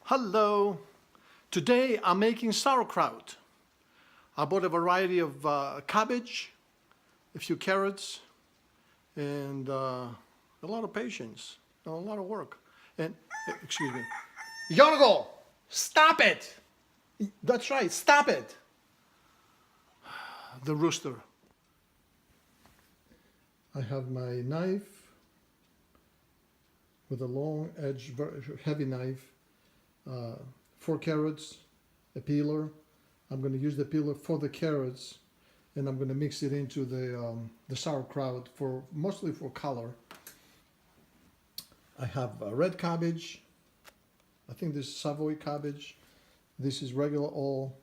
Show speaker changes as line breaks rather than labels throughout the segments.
Hello! Today I'm making sauerkraut. I bought a variety of cabbage, a few carrots, and a lot of patience, a lot of work. And, excuse me. Yorgo! Stop it! That's right, stop it! The rooster. I have my knife with a long edge, heavy knife. 4 carrots, a peeler. I'm going to use the peeler for the carrots, and I'm going to mix it into the sauerkraut mostly for color. I have red cabbage. I think this is Savoy cabbage. This is regular old,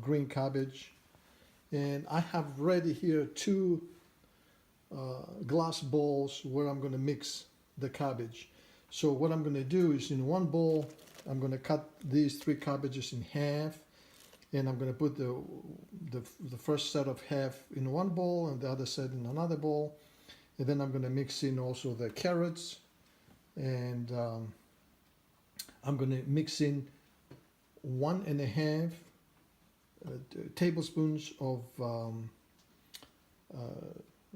green cabbage. And I have ready here 2 glass bowls where I'm going to mix the cabbage. So what I'm going to do is in one bowl, I'm going to cut these 3 cabbages in half, and I'm going to put the first set of half in one bowl and the other set in another bowl. And then I'm going to mix in also the carrots, and I'm going to mix in 1.5 tablespoons of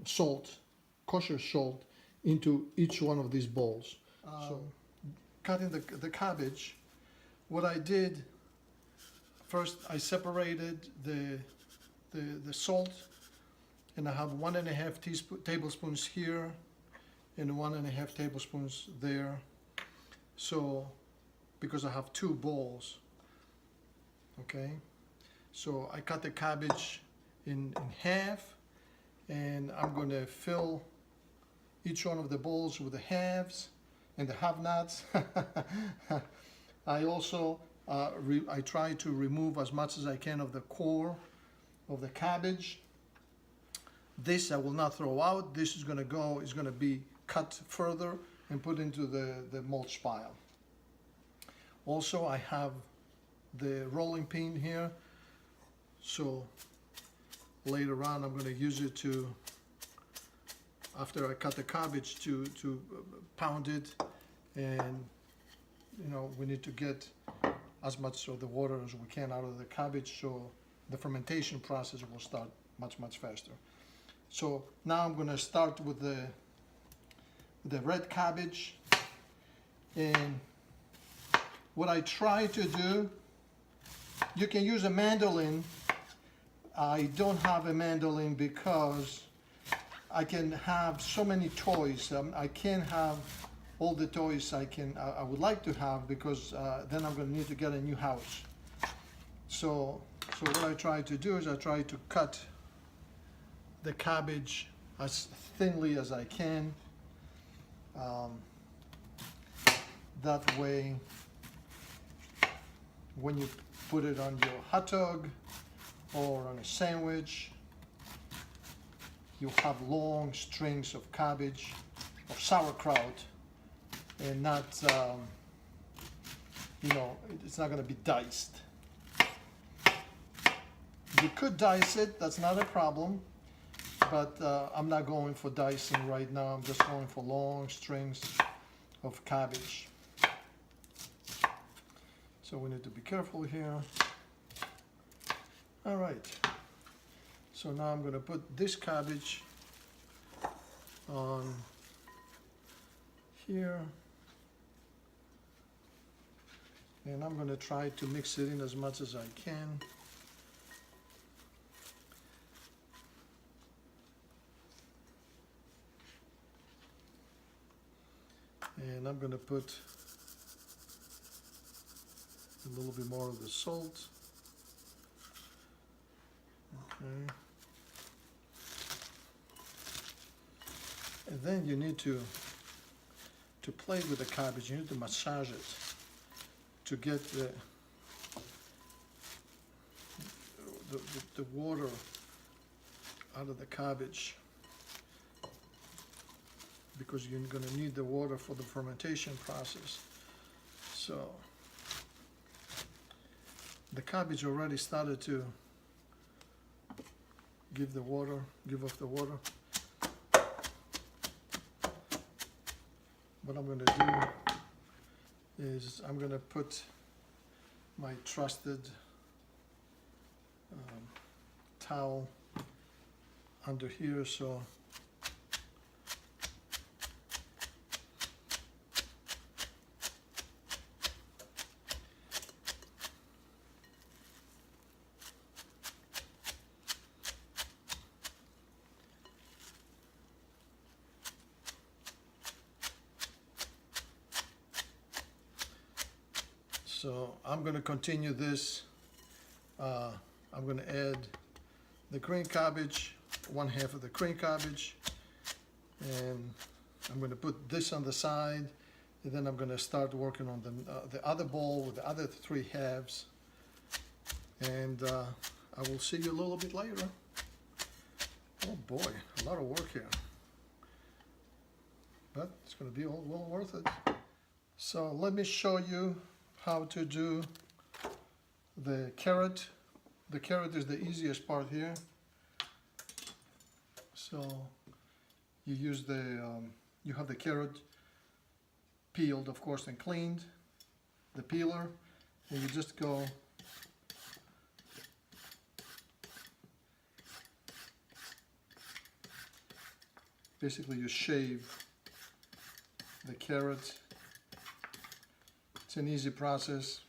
salt, kosher salt, into each one of these bowls. So cutting the cabbage, what I did first, I separated the salt, and I have 1.5 tablespoons here and 1.5 tablespoons there. So because I have 2 bowls, okay. So I cut the cabbage in half, and I'm going to fill each one of the bowls with the halves and the have-nots. I also I try to remove as much as I can of the core of the cabbage. This I will not throw out. This is going to be cut further and put into the mulch pile. Also, I have the rolling pin here, so later on I'm going to use it to, after I cut the cabbage, to pound it. And we need to get as much of the water as we can out of the cabbage, so the fermentation process will start much faster. So now I'm going to start with the red cabbage, and what I try to do, you can use a mandolin. I don't have a mandolin because I can have so many toys. I can't have all the toys I would like to have, because then I'm going to need to get a new house. So what I try to do is I try to cut the cabbage as thinly as I can. That way, when you put it on your hot dog or on a sandwich, you have long strings of cabbage or sauerkraut, and not, it's not going to be diced. You could dice it, that's not a problem, but I'm not going for dicing right now. I'm just going for long strings of cabbage. So we need to be careful here. All right. So now I'm going to put this cabbage on here. And I'm going to try to mix it in as much as I can. And I'm going to put a little bit more of the salt. Okay. And then you need to play with the cabbage. You need to massage it to get the water out of the cabbage, because you're going to need the water for the fermentation process. So the cabbage already started to give off the water. What I'm going to do is I'm going to put my trusted towel under here, so I'm going to continue this. I'm going to add the green cabbage, 1/2 of the green cabbage, and I'm going to put this on the side, and then I'm going to start working on the other bowl with the other 3 halves, and I will see you a little bit later. Oh boy, a lot of work here, but it's going to be all well worth it. So let me show you how to do the carrot. The carrot is the easiest part here. So you use you have the carrot peeled, of course, and cleaned, the peeler, and you just go basically you shave the carrot. It's an easy process.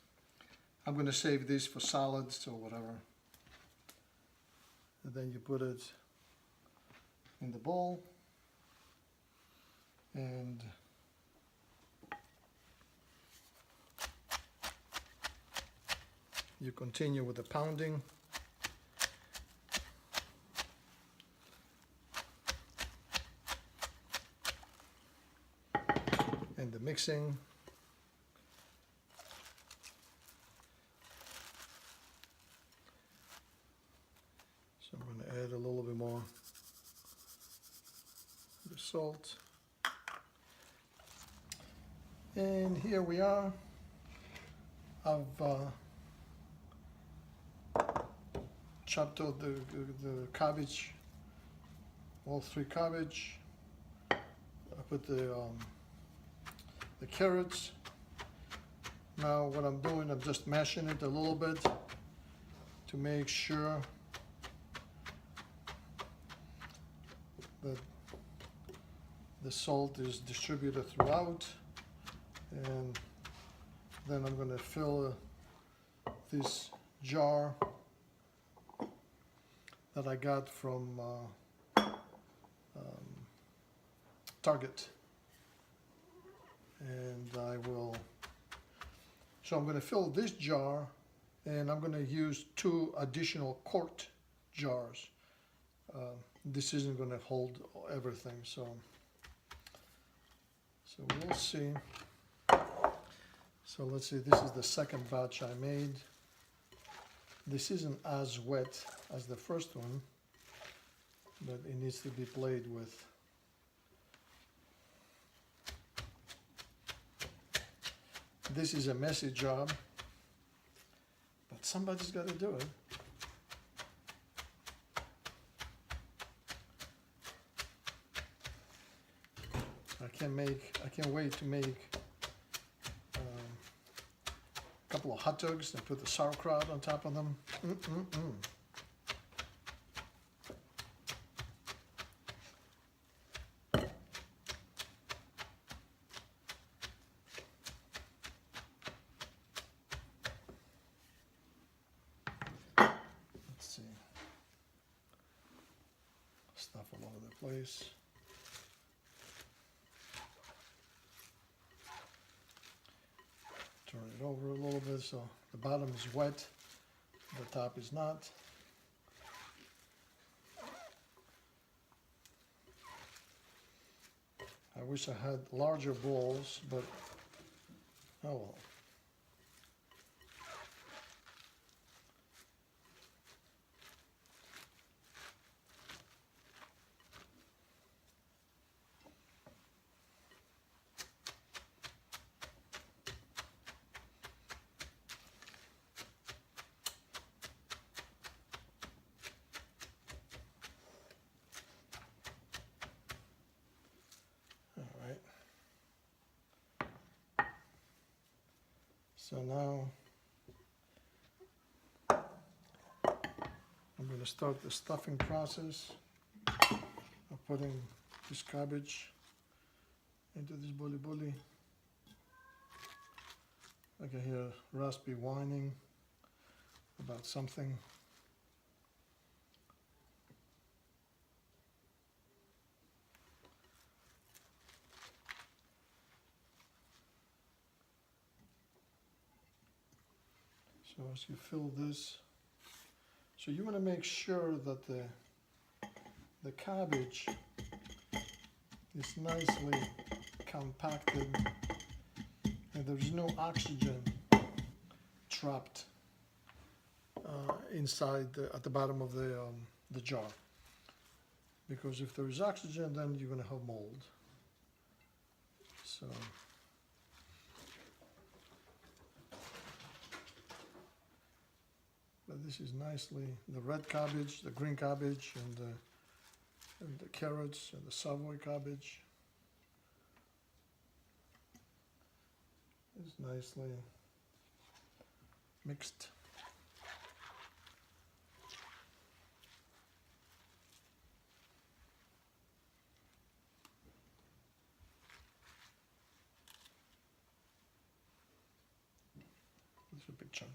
I'm going to save this for salads or whatever. And then you put it in the bowl, and you continue with the pounding. And the mixing. So I'm going to add a little bit more of the salt. And here we are. I've chopped out the cabbage, all 3 cabbage. I put the carrots. Now what I'm doing, I'm just mashing it a little bit to make sure that the salt is distributed throughout. And then I'm going to fill this jar that I got from Target, and so I'm going to fill this jar, and I'm going to use 2 additional quart jars. This isn't going to hold everything, so we'll see. So let's see, this is the second batch I made. This isn't as wet as the first one, but it needs to be played with. This is a messy job, but somebody's got to do it. I can't wait to make a couple of hot dogs and put the sauerkraut on top of them. Let's see. Stuff all over the place. Turn it over a little bit so the bottom is wet, the top is not. I wish I had larger bowls, but oh well. So now I'm going to start the stuffing process of putting this cabbage into this bully. I can hear Raspy whining about something. So as you fill this, so you want to make sure that the cabbage is nicely compacted and there's no oxygen trapped inside at the bottom of the jar. Because if there is oxygen, then you're going to have mold. So but this is nicely the red cabbage, the green cabbage, and the carrots and the Savoy cabbage. It's nicely mixed. This is a big chunk.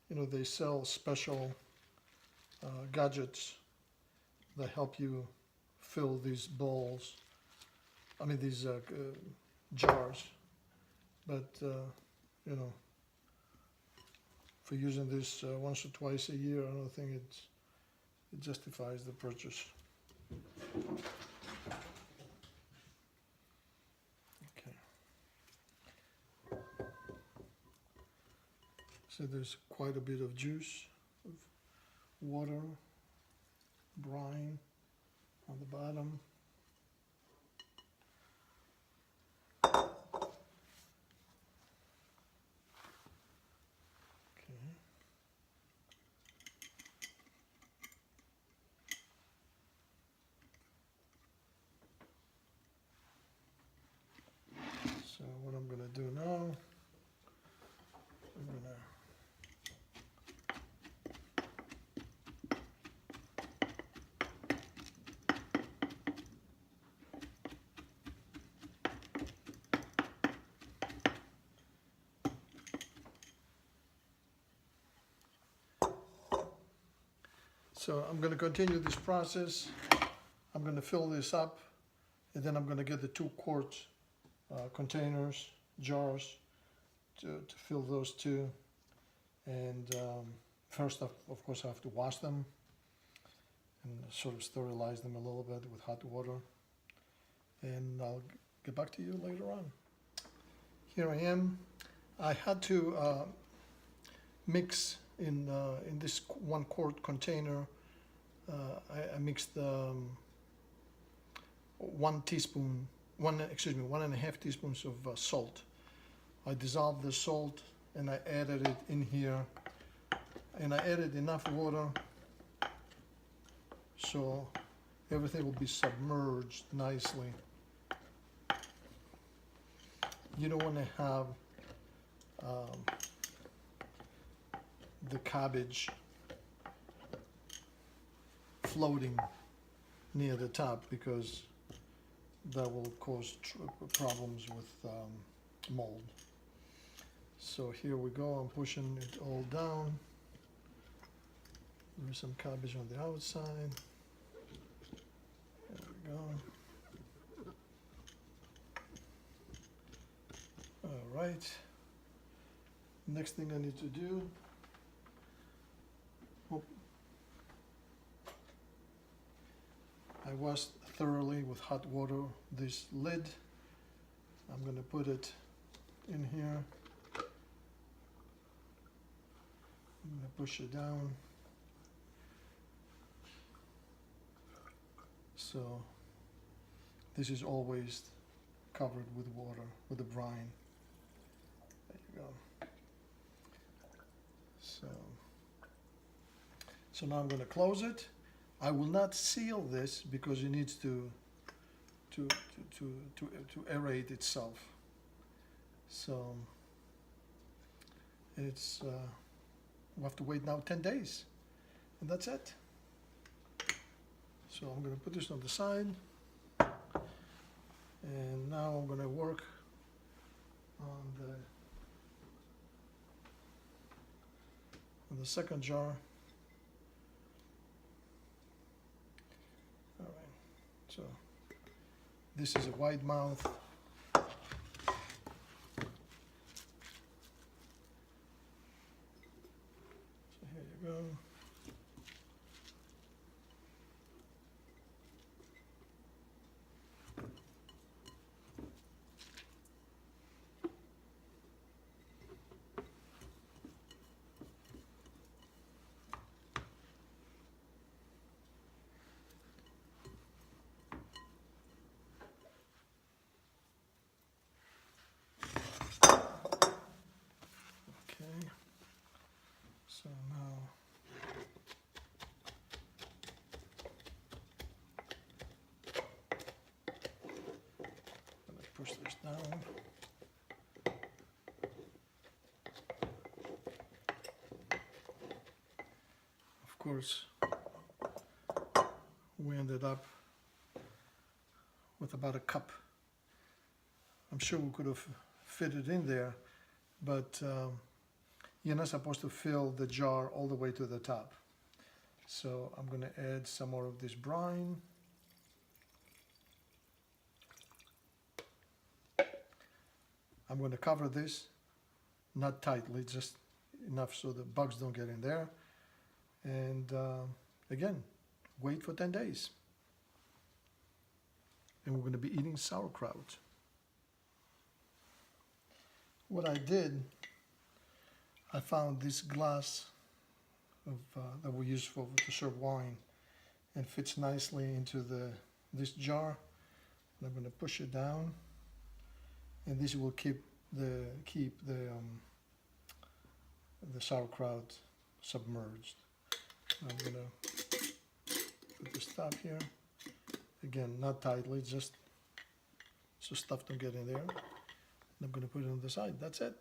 You know, they sell special gadgets that help you fill these bowls, I mean these jars, but you know, for using this once or twice a year, I don't think it justifies the purchase. So there's quite a bit of juice, of water, brine on the bottom. Okay. So what I'm going to do now, I'm going to So I'm going to continue this process. I'm going to fill this up, and then I'm going to get the 2-quart containers, jars, to fill those two. And first, of course, I have to wash them and sort of sterilize them a little bit with hot water. And I'll get back to you later on. Here I am. I had to mix in this 1-quart container. I mixed 1 teaspoon, 1.5 teaspoons of salt. I dissolved the salt and I added it in here, and I added enough water so everything will be submerged nicely. You don't want to have the cabbage floating near the top, because that will cause problems with mold. So here we go, I'm pushing it all down. There's some cabbage on the outside. There we go. All right. Next thing I need to do, I washed thoroughly with hot water this lid. I'm going to put it in here. I'm going to push it down. So this is always covered with water, with the brine. There you go. So now I'm going to close it. I will not seal this because it needs to aerate itself. So it's we'll have to wait now 10 days, and that's it. So I'm going to put this on the side, and now I'm going to work on the second jar. All right, so this is a wide mouth. So here you go. Okay, so now I'm going to push this down. Of course, we ended up with about a cup. I'm sure we could have fit it in there, but you're not supposed to fill the jar all the way to the top. So I'm going to add some more of this brine. I'm going to cover this, not tightly, just enough so the bugs don't get in there. And again, wait for 10 days. And we're going to be eating sauerkraut. What I did, I found this glass of, that we use to serve wine, and fits nicely into this jar. And I'm going to push it down, and this will keep the sauerkraut submerged. I'm going to put this top here. Again, not tightly, just so stuff don't get in there. And I'm going to put it on the side. That's it.